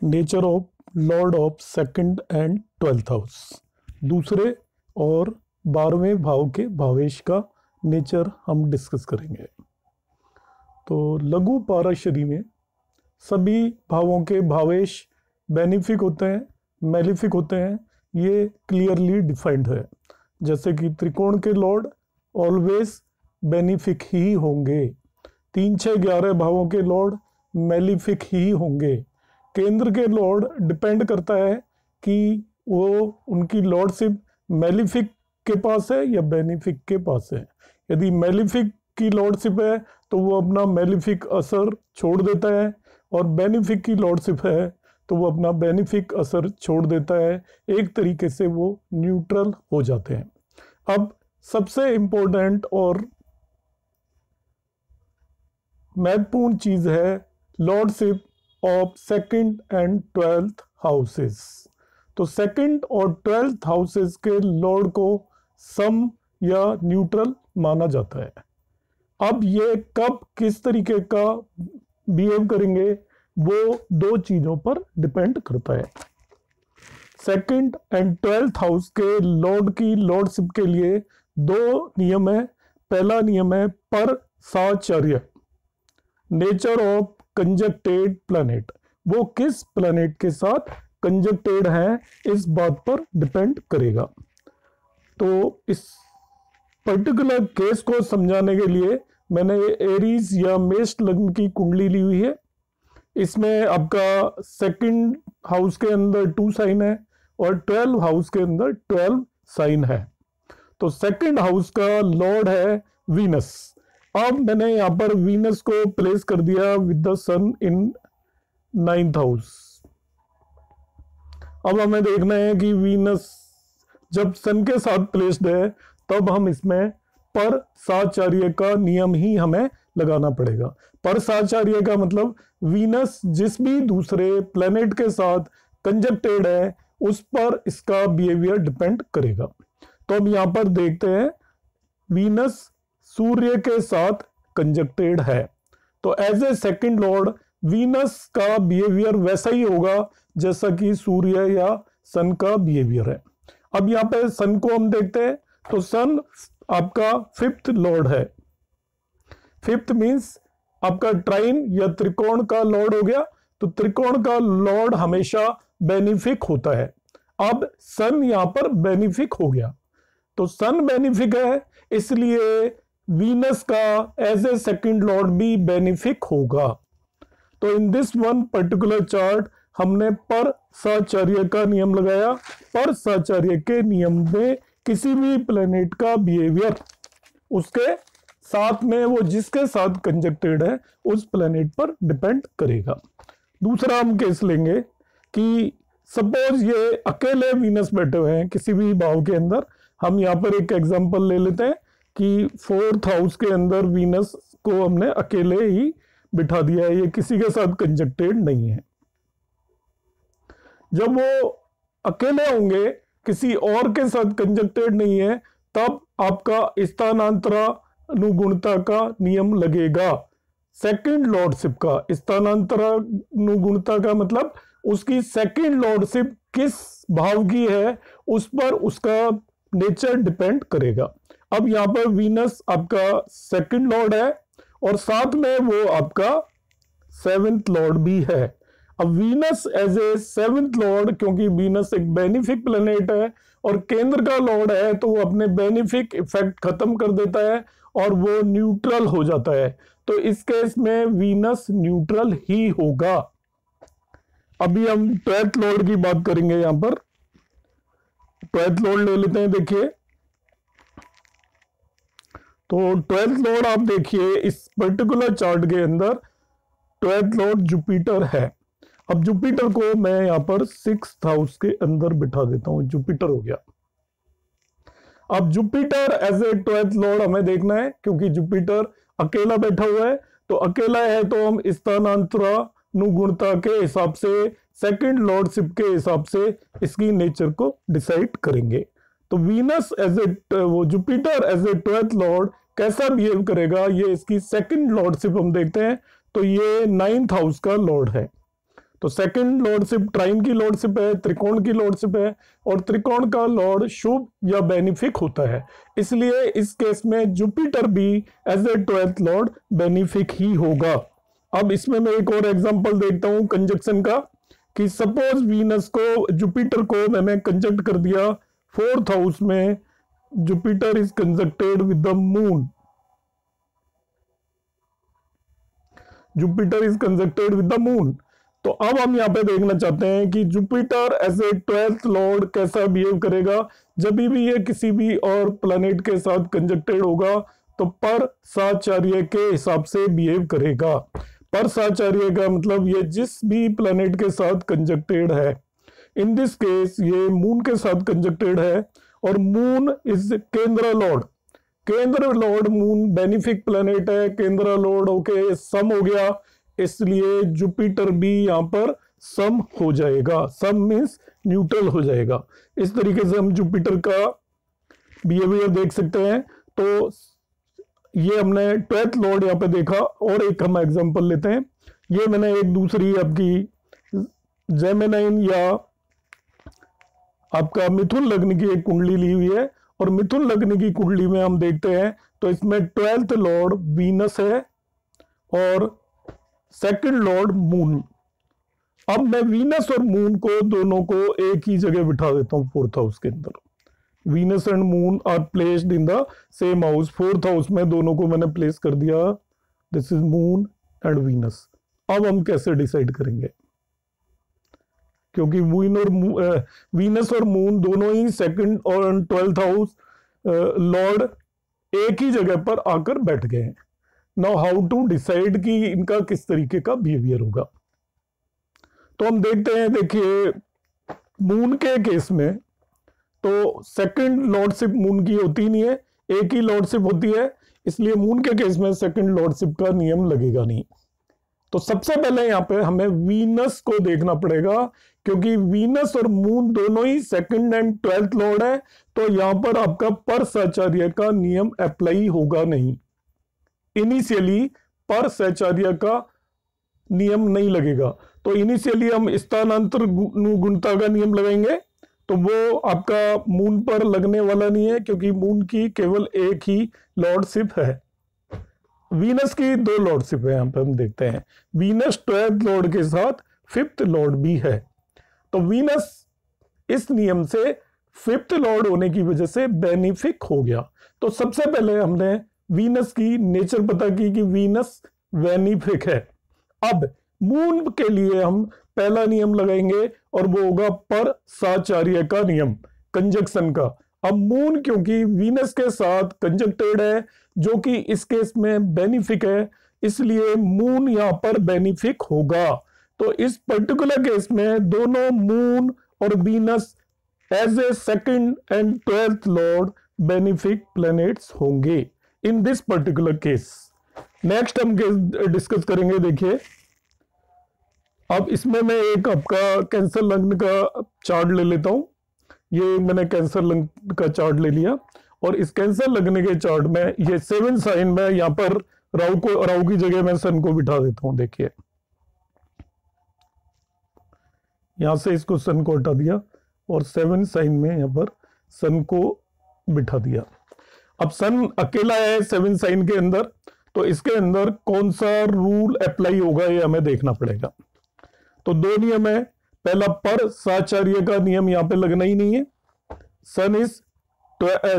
Nature of Lord of second and 12th house, दूसरे और 12वें भाव के भावेश का नेचर हम डिस्कस करेंगे। तो लघु पाराशरी में सभी भावों के भावेश बेनिफिक होते हैं, मेलिफिक होते हैं, ये क्लियरली डिफाइंड है। जैसे कि त्रिकोण के लॉर्ड ऑलवेज बेनिफिक ही होंगे, 3, 6, 11 भावों के लॉर्ड मेलिफिक ही होंगे। केंद्र के लॉर्ड डिपेंड करता है कि वो उनकी लॉर्डशिप मेलिफिक के पास है या बेनिफिक के पास है। यदि मेलिफिक की लॉर्डशिप है तो वो अपना मेलिफिक असर छोड़ देता है, और बेनिफिक की लॉर्डशिप है तो वो अपना बेनिफिक असर छोड़ देता है। एक तरीके से वो न्यूट्रल हो जाते हैं। अब सबसे इम्पोर्टेंट और महत्वपूर्ण चीज है lordship of second and 12th houses. तो सेकंड और 12th हाउसेस के लॉर्ड को सम या न्यूट्रल माना जाता है। अब ये कब किस तरीके का बिहेव करेंगे वो 2 चीजों पर डिपेंड करता है। सेकंड एंड 12th हाउस के लॉर्ड की लॉर्डशिप के लिए 2 नियम है। पहला नियम है पर साचार्य, नेचर ऑफ कंजक्टेड प्लैनेट, वो किस प्लैनेट के साथ कंजक्टेड है इस बात पर डिपेंड करेगा। तो इस पर्टिकुलर केस को समझाने के लिए मैंने एरीज या मेष लग्न की कुंडली ली हुई है। इसमें आपका सेकंड हाउस के अंदर 2 साइन है और 12 हाउस के अंदर 12 साइन है। तो सेकंड हाउस का लॉर्ड है वीनस। अब मैंने यहाँ पर वीनस को प्लेस कर दिया with the sun in 9th house. अब हमें देखना है कि वीनस जब सन के साथ प्लेस्ड है तब हम इसमें पर साचार्य का नियम ही हमें लगाना पड़ेगा। पर साचार्य का मतलब वीनस जिस भी दूसरे प्लेनेट के साथ कंजक्टेड है उस पर इसका बिहेवियर डिपेंड करेगा। तो अब यहाँ पर देखते हैं वीनस सूर्य के साथ कंजक्टेड है, तो as a second lord Venus का बिहेवियर वैसा ही होगा जैसा कि सूर्य या सन का बिहेवियर है। अब यहाँ पे सन को हम देखते हैं, तो सन आपका 5th लॉर्ड है। 5th मीन्स आपका ट्राइन या त्रिकोण का लॉर्ड हो गया। तो त्रिकोण का लॉर्ड हमेशा बेनिफिक होता है। अब सन यहां पर बेनिफिक हो गया, तो सन बेनिफिक है, इसलिए वीनस का एज ए सेकंड लॉर्ड भी बेनिफिक होगा। तो इन दिस वन पर्टिकुलर चार्ट हमने पर साचार्य का नियम लगाया। पर साचार्य के नियम में किसी भी प्लेनेट का बिहेवियर उसके साथ में वो जिसके साथ कंजक्टेड है उस प्लेनेट पर डिपेंड करेगा। दूसरा हम केस लेंगे कि सपोज ये अकेले वीनस बैठे हुए हैं किसी भी भाव के अंदर। हम यहाँ पर एक एग्जांपल ले लेते हैं कि 4th हाउस के अंदर वीनस को हमने अकेले ही बिठा दिया है, ये किसी के साथ कंजक्टेड नहीं है। जब वो अकेले होंगे, किसी और के साथ कंजक्टेड नहीं है, तब आपका स्थानांतरानुगुणता का नियम लगेगा। सेकंड लॉर्डशिप का स्थानांतरानुगुणता का मतलब उसकी सेकंड लॉर्डशिप किस भाव की है उस पर उसका नेचर डिपेंड करेगा। अब यहाँ पर वीनस आपका सेकंड लॉर्ड है और साथ में वो आपका 7th लॉर्ड भी है। अब Venus as a 7th lord, क्योंकि वीनस एक बेनिफिक प्लेनेट है और केंद्र का लॉर्ड है, तो वो अपने बेनिफिक इफेक्ट खत्म कर देता है और वो न्यूट्रल हो जाता है। तो इस केस में वीनस न्यूट्रल ही होगा। अभी हम 12th लॉर्ड की बात करेंगे। यहां पर 12th लॉर्ड ले लेते हैं। देखिए, तो 12th लॉर्ड आप देखिए इस पर्टिकुलर चार्ट के अंदर 12th लॉर्ड जुपिटर है। अब जुपिटर को मैं यहां पर 6th हाउस के अंदर बिठा देता हूं, जुपिटर हो गया। अब Jupiter as a 12th Lord हमें देखना है, क्योंकि जुपिटर अकेला बैठा हुआ है। तो अकेला है तो हम स्थानांतरानुगुणता के हिसाब से, सेकंड लॉर्डशिप के हिसाब से इसकी नेचर को डिसाइड करेंगे। तो वीनस एज ए वो Jupiter as a 12th lord कैसा बिहेव करेगा, ये इसकी सेकंड लॉर्डशिप हम देखते हैं। तो ये 9th हाउस का लॉर्ड है। तो सेकंड लॉर्डशिप ट्राइन की लॉर्डशिप है, त्रिकोण की लॉर्डशिप है, और त्रिकोण का लॉर्ड शुभ या बेनिफिक होता है, इसलिए इस केस में जुपिटर भी as a 12th lord benefic ही होगा। अब इसमें मैं एक और एग्जांपल देखता हूं कंजक्शन का, कि सपोज वीनस को जुपिटर को मैंने कंजक्ट कर दिया 4th हाउस में, Jupiter is conjuncted with the moon, Jupiter is conjuncted with the moon. तो अब हम यहाँ पे देखना चाहते हैं कि Jupiter as a 12th lord कैसा बिहेव करेगा जब भी ये किसी भी और प्लैनेट के साथ कंजक्टेड होगा, तो पर साचार्य के हिसाब से बिहेव करेगा। पर साचार्य का मतलब ये जिस भी प्लैनेट के साथ कंजक्टेड है, इन दिस केस ये मून के साथ कंजक्टेड है, और मून इज केंद्र लॉर्ड, केंद्र लॉर्ड मून बेनिफिक प्लैनेट है, केंद्र लॉर्ड ओके सम हो गया, इसलिए जुपिटर भी यहाँ पर सम हो जाएगा, सम मीन्स न्यूट्रल हो जाएगा। इस तरीके से हम जुपिटर का बिहेवियर देख सकते हैं। तो ये हमने 12th लॉर्ड यहाँ पे देखा, और एक हम एग्जांपल लेते हैं। ये मैंने एक दूसरी आपकी जेमिनाइन या आपका मिथुन लग्न की एक कुंडली ली हुई है, और मिथुन लग्न की कुंडली में हम देखते हैं तो इसमें 12th लॉर्ड वीनस है और सेकंड लॉर्ड मून। अब मैं वीनस और मून को दोनों को एक ही जगह बिठा देता हूं 4th हाउस के अंदर। Venus and moon are placed in the same house, 4th house में दोनों को मैंने प्लेस कर दिया, this is moon and Venus. अब हम कैसे डिसाइड करेंगे, क्योंकि वीनस और मून दोनों ही सेकंड और 12th हाउस लॉर्ड एक ही जगह पर आकर बैठ गए हैं। नाउ हाउ टू डिसाइड कि इनका किस तरीके का बिहेवियर होगा। तो हम देखते हैं, देखिए मून के केस में तो सेकंड लॉर्डशिप मून की होती नहीं है, एक ही लॉर्डशिप होती है, इसलिए मून के केस में सेकंड लॉर्डशिप का नियम लगेगा नहीं। तो सबसे पहले यहाँ पे हमें वीनस को देखना पड़ेगा, क्योंकि वीनस और मून दोनों ही सेकंड एंड 12th लॉर्ड है, तो यहाँ पर आपका पर साचार्य का नियम अप्लाई होगा नहीं। इनिशियली पर साचार्य का नियम नहीं लगेगा, तो इनिशियली हम स्थानांतर गुणता का नियम लगाएंगे, तो वो आपका मून पर लगने वाला नहीं है, क्योंकि मून की केवल एक ही लॉर्डशिप है। वीनस की 2 लॉर्डशिप है, यहाँ पे हम देखते हैं वीनस 12th लॉर्ड के साथ 5th लॉर्ड भी है। तो वीनस इस नियम से 5th लॉर्ड होने की वजह से बेनिफिक हो गया। तो सबसे पहले हमने वीनस की नेचर पता की कि वीनस बेनिफिक है। अब मून के लिए हम पहला नियम लगाएंगे, और वो होगा पर साचार्य का नियम, कंजक्शन का। अब मून क्योंकि वीनस के साथ कंजक्टेड है, जो कि इस केस में बेनिफिक है, इसलिए मून यहां पर बेनिफिक होगा। तो इस पर्टिकुलर केस में दोनों मून और Venus as a second and 12th lord benefic planets होंगे in this particular case. Next हम डिस्कस करेंगे, देखिए अब इसमें मैं एक आपका कैंसर लग्न का चार्ट ले लेता हूं। ये मैंने कैंसर लग्न का चार्ट ले लिया, और इस कैंसर लगने के चार्ट में ये 7 साइन में यहाँ पर राहु की जगह मैं सन को बिठा देता हूं। देखिए यहां से इसको सन को हटा दिया, और 7 साइन में यहाँ पर सन को बिठा दिया। अब सन अकेला है 7 साइन के अंदर, तो इसके अंदर कौन सा रूल अप्लाई होगा ये हमें देखना पड़ेगा। तो 2 नियम है, पहला पर साचार्य का नियम यहाँ पे लगना ही नहीं है। सन इज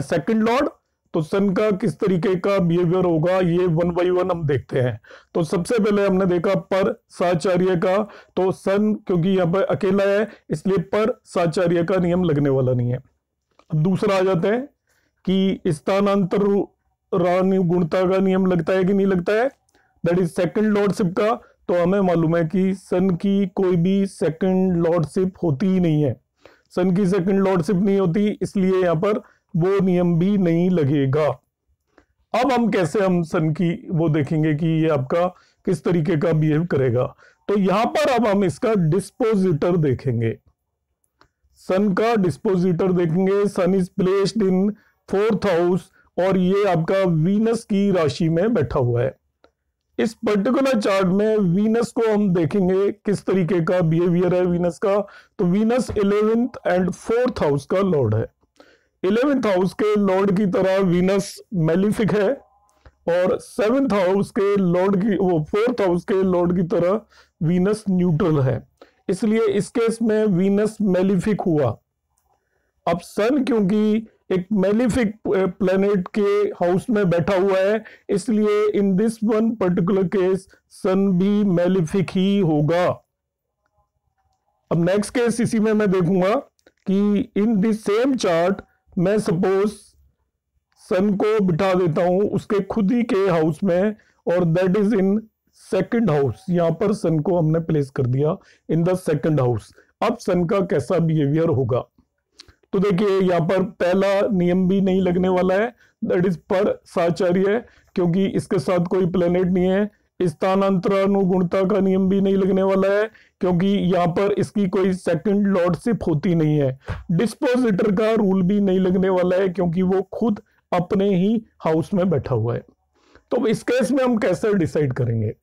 सेकंड लॉर्ड, तो सन का किस तरीके का बिहेवियर होगा ये 1 by 1 हम देखते हैं। तो सबसे पहले हमने देखा पर साचार्य का, तो सन क्योंकि यहाँ पर अकेला है इसलिए पर साचार्य का नियम लगने वाला नहीं है। अब दूसरा आ जाते हैं कि स्थानांतर गुणता का नियम लगता है कि नहीं लगता है, दैट इज सेकंड लॉर्डशिप का। तो हमें मालूम है कि सन की कोई भी सेकंड लॉर्डशिप होती ही नहीं है, सन की सेकंड लॉर्डशिप नहीं होती, इसलिए यहाँ पर वो नियम भी नहीं लगेगा। अब हम कैसे हम सन की वो देखेंगे कि ये आपका किस तरीके का बिहेव करेगा। तो यहां पर अब हम इसका डिस्पोजिटर देखेंगे, सन का डिस्पोजिटर देखेंगे। Sun is placed in 4th house, और ये आपका वीनस की राशि में बैठा हुआ है। इस पर्टिकुलर चार्ट में वीनस को हम देखेंगे किस तरीके का बिहेवियर है वीनस का। तो Venus 11th and 4th house का लॉर्ड है। 11th हाउस के लॉर्ड की तरह वीनस मेलिफिक है और 7th हाउस के लॉर्ड की 4th हाउस के लॉर्ड की तरह वीनस न्यूट्रल है। इसलिए इस केस में वीनस मेलिफिक हुआ। अब सन क्योंकि एक मेलिफिक प्लेनेट के हाउस में बैठा हुआ है, इसलिए in this one particular case sun भी मेलिफिक ही होगा। अब नेक्स्ट केस इसी में मैं देखूंगा कि इन दिस सेम चार्ट मैं सपोज सन को बिठा देता हूं उसके खुद ही के हाउस में, और that is in second house. यहां पर सन को हमने प्लेस कर दिया इन द सेकंड हाउस। अब सन का कैसा बिहेवियर होगा? तो देखिए यहाँ पर पहला नियम भी नहीं लगने वाला है, दैट इज पर साचार्य, क्योंकि इसके साथ कोई प्लेनेट नहीं है। स्थानांतरानुगुणता का नियम भी नहीं लगने वाला है, क्योंकि यहाँ पर इसकी कोई सेकंड लॉर्डशिप होती नहीं है। डिस्पोजिटर का रूल भी नहीं लगने वाला है, क्योंकि वो खुद अपने ही हाउस में बैठा हुआ है। तो इस केस में हम कैसे डिसाइड करेंगे?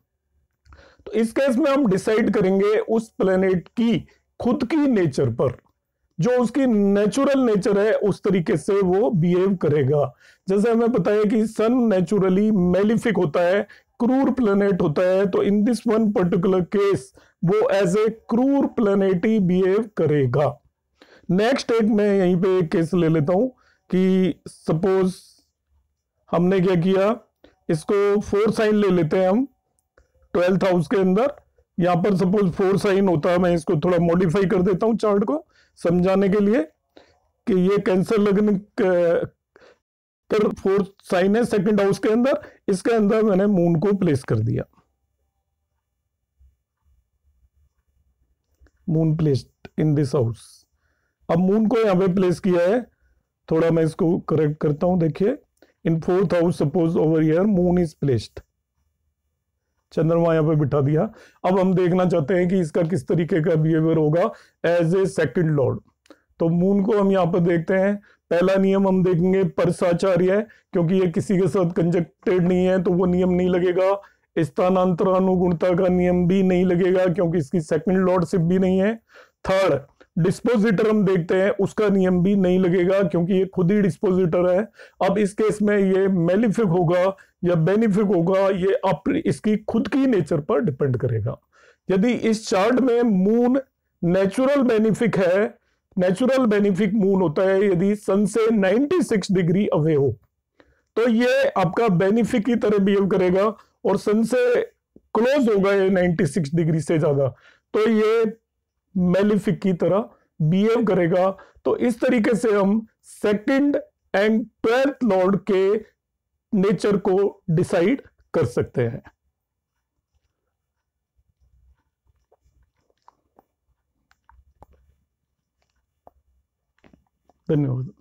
तो इस केस में हम डिसाइड करेंगे उस प्लेनेट की खुद की नेचर पर, जो उसकी नेचुरल नेचर है उस तरीके से वो बिहेव करेगा। जैसे हमें पता है कि सन नेचुरली मेलिफिक होता है, क्रूर प्लेनेट होता है, तो इन दिस वन पर्टिकुलर केस वो एज ए क्रूर प्लेनेट ही बिहेव करेगा। नेक्स्ट एक मैं यहीं पे एक केस ले लेता हूं कि सपोज हमने क्या किया, इसको 4 साइन ले लेते हैं हम 12th हाउस के अंदर। यहां पर सपोज 4 साइन होता है, मैं इसको थोड़ा मॉडिफाई कर देता हूं चार्ट को समझाने के लिए कि ये कैंसर लगन पर 4 साइन है सेकंड हाउस के अंदर। इसके अंदर मैंने मून को प्लेस कर दिया, moon placed in this house. अब मून को यहां पे प्लेस किया है, थोड़ा मैं इसको करेक्ट करता हूं। देखिए इन 4th house suppose over here moon is placed, चंद्रमा यहां पे बिठा दिया। अब हम देखना चाहते हैं कि इसका किस तरीके का बिहेवियर होगा एज ए सेकंड लॉर्ड। तो मून को हम यहाँ पर देखते हैं। पहला नियम हम देखेंगे परसाचार्य है, क्योंकि ये किसी के साथ कंजक्टेड नहीं है तो वो नियम नहीं लगेगा। स्थानांतरानुगुणता का नियम भी नहीं लगेगा, क्योंकि इसकी सेकंड लॉर्डशिप भी नहीं है। थर्ड डिस्पोजिटर हम देखते हैं, उसका नियम भी नहीं लगेगा, क्योंकि ये खुद ही डिस्पोजिटर है। अब इस केस में ये मेलिफिक होगा या बेनिफिक होगा, ये इसकी खुद की नेचर पर डिपेंड करेगा। यदि इस चार्ट में मून नेचुरल बेनिफिक है, नेचुरल बेनिफिक मून होता है यदि सन से 96 डिग्री अवे हो, तो ये आपका बेनिफिक की तरह बिहेव करेगा, और सन से क्लोज होगा ये 96 डिग्री से ज्यादा, तो ये मेलिफिक की तरह बिहेव करेगा। तो इस तरीके से हम सेकंड एंड 12th लॉर्ड के नेचर को डिसाइड कर सकते हैं। धन्यवाद।